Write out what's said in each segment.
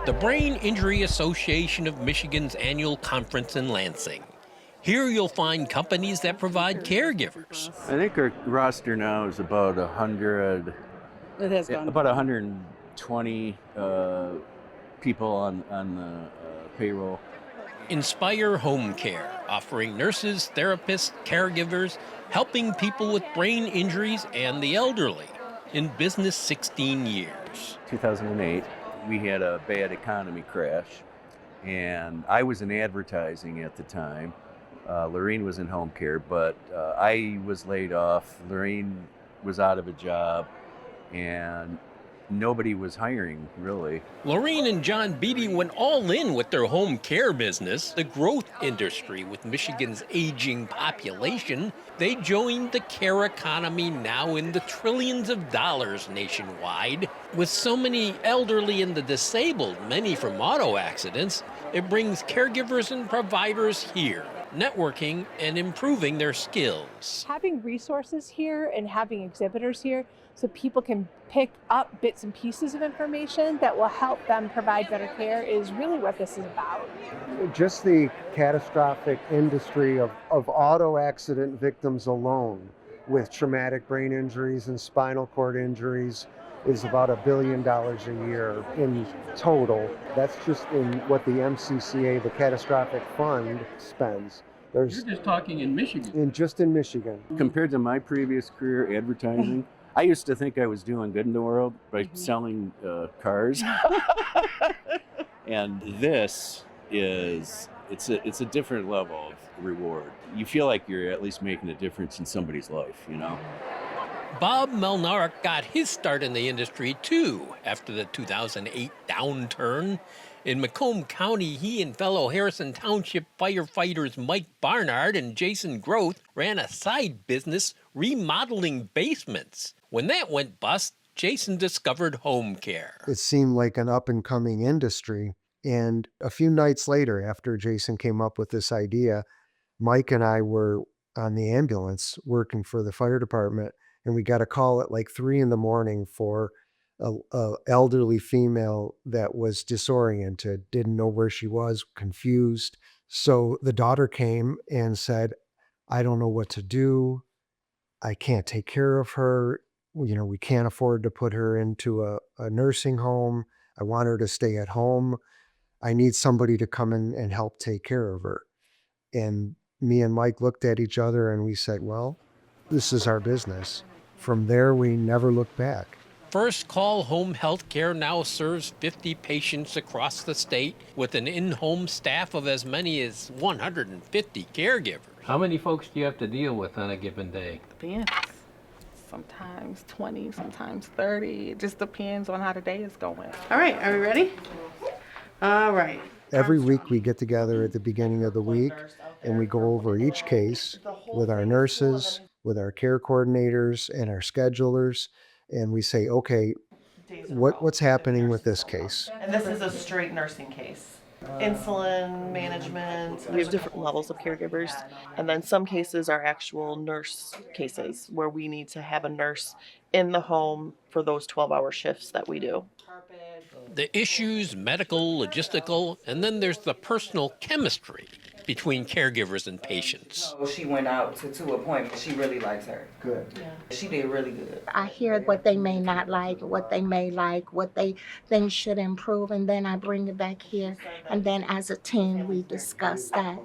the Brain Injury Association of Michigan's annual conference in Lansing. Here you'll find companies that provide caregivers. I think our roster now is about 100. It has gone about 120 people on the payroll. Inspire Home Care, offering nurses, therapists, caregivers, helping people with brain injuries and the elderly. In business 16 years. 2008, we had a bad economy crash, and I was in advertising at the time. Lorene was in home care, but I was laid off. Lorene was out of a job, and nobody was hiring, really. Lorene and John Beatty went all in with their home care business, the growth industry. With Michigan's aging population, they joined the care economy, now in the trillions of dollars nationwide. With so many elderly and the disabled, many from auto accidents, it brings caregivers and providers here, networking and improving their skills. Having resources here and having exhibitors here so people can pick up bits and pieces of information that will help them provide better care is really what this is about. Just the catastrophic industry of auto accident victims alone with traumatic brain injuries and spinal cord injuries is about $1 billion a year in total. That's just in what the MCCA, the Catastrophic Fund, spends. You're just talking in Michigan. Just in Michigan. Compared to my previous career, advertising, I used to think I was doing good in the world by selling cars. And this is, it's a different level of reward. You feel like you're at least making a difference in somebody's life, you know? Bob Melnarek got his start in the industry, too, after the 2008 downturn. In Macomb County, he and fellow Harrison Township firefighters Mike Barnard and Jason Groth ran a side business remodeling basements. When that went bust, Jason discovered home care. It seemed like an up-and-coming industry. And a few nights later, after Jason came up with this idea, Mike and I were on the ambulance working for the fire department, and we got a call at like 3 a.m. for a elderly female that was disoriented, didn't know where she was, confused. So the daughter came and said, I don't know what to do. I can't take care of her. You know, we can't afford to put her into a nursing home. I want her to stay at home. I need somebody to come in and help take care of her. And me and Mike looked at each other and we said, well, this is our business. From there, we never looked back. First Call Home Health Care now serves 50 patients across the state with an in-home staff of as many as 150 caregivers. How many folks do you have to deal with on a given day? Depends. Sometimes 20, sometimes 30. It just depends on how the day is going. All right, are we ready? All right. Every week we get together at the beginning of the week and we go over each case with our nurses, with our care coordinators and our schedulers. And we say, okay, what's happening with this case? And this is a straight nursing case. Insulin management. We have different levels of caregivers. And then some cases are actual nurse cases where we need to have a nurse in the home for those 12-hour shifts that we do. The issues, medical, logistical, and then there's the personal chemistry between caregivers and patients. She went out to 2 appointments. She really likes her. Good. Yeah. She did really good. I hear what they may not like, what they may like, what they think should improve, and then I bring it back here. And then as a team, we discuss that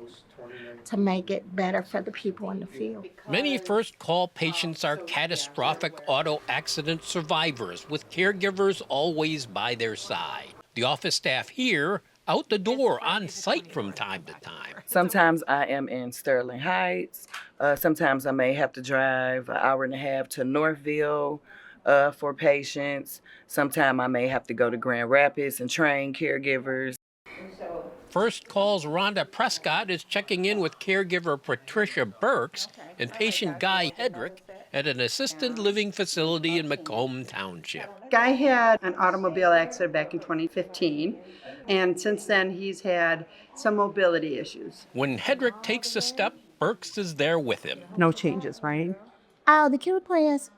to make it better for the people in the field. Many first call patients are catastrophic auto accident survivors with caregivers always by their side. The office staff here out the door on site from time to time. Sometimes I am in Sterling Heights. Sometimes I may have to drive an hour and a half to Northville for patients. Sometimes I may have to go to Grand Rapids and train caregivers. First Call's Rhonda Prescott is checking in with caregiver Patricia Burks and patient Guy Hedrick at an assisted living facility in Macomb Township. Guy had an automobile accident back in 2015, and since then he's had some mobility issues. When Hedrick takes a step, Burks is there with him. No changes, right? Oh, the keyboard players.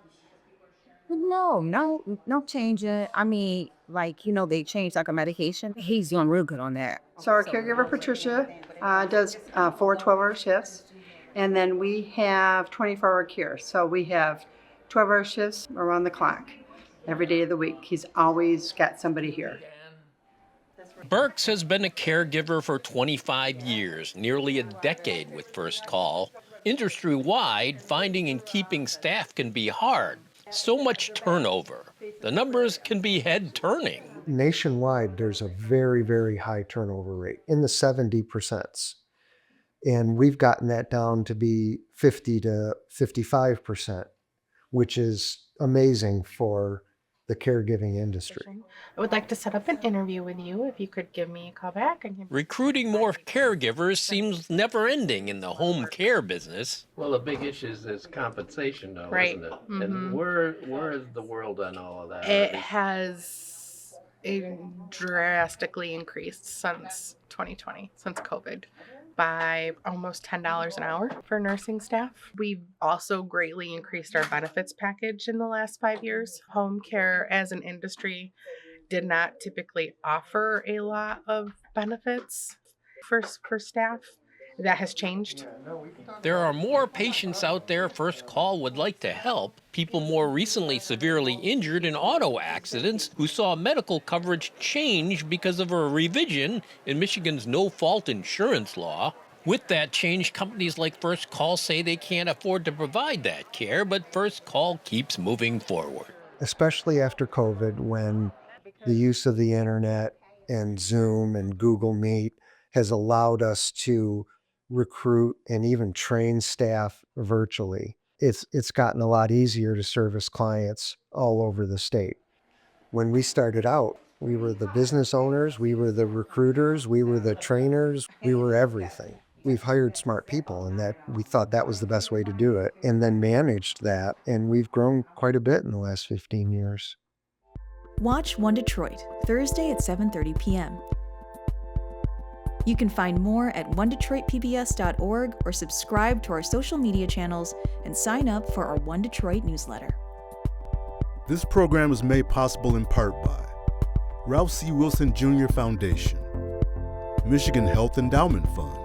No change. I mean, like, they changed like a medication. He's doing real good on that. So our caregiver, Patricia, does 4 12-hour shifts. And then we have 24-hour care. So we have 12-hour shifts around the clock every day of the week. He's always got somebody here. Burks has been a caregiver for 25 years, nearly a decade with First Call. Industry-wide, finding and keeping staff can be hard. So much turnover. The numbers can be head-turning. Nationwide, there's a very, very high turnover rate in the 70%. And we've gotten that down to be 50 to 55%, which is amazing for the caregiving industry. I would like to set up an interview with you. If you could give me a call back. Recruiting more caregivers seems never-ending in the home care business. Well, the big issue is compensation, though, Right. isn't it? Mhm. And where is the world on all of that? It has drastically increased since 2020, since COVID, by almost $10 an hour for nursing staff. We've also greatly increased our benefits package in the last 5 years. Home care as an industry did not typically offer a lot of benefits for staff. That has changed. There are more patients out there First Call would like to help. People more recently severely injured in auto accidents who saw medical coverage change because of a revision in Michigan's no-fault insurance law. With that change, companies like First Call say they can't afford to provide that care, but First Call keeps moving forward. Especially after COVID, when the use of the internet and Zoom and Google Meet has allowed us to recruit and even train staff virtually. It's gotten a lot easier to service clients all over the state. When we started out, we were the business owners, we were the recruiters, we were the trainers, we were everything. We've hired smart people, and that we thought that was the best way to do it, and then managed that, and we've grown quite a bit in the last 15 years. Watch One Detroit, Thursday at 7:30 p.m. You can find more at onedetroitpbs.org or subscribe to our social media channels and sign up for our One Detroit newsletter. This program is made possible in part by Ralph C. Wilson Jr. Foundation, Michigan Health Endowment Fund,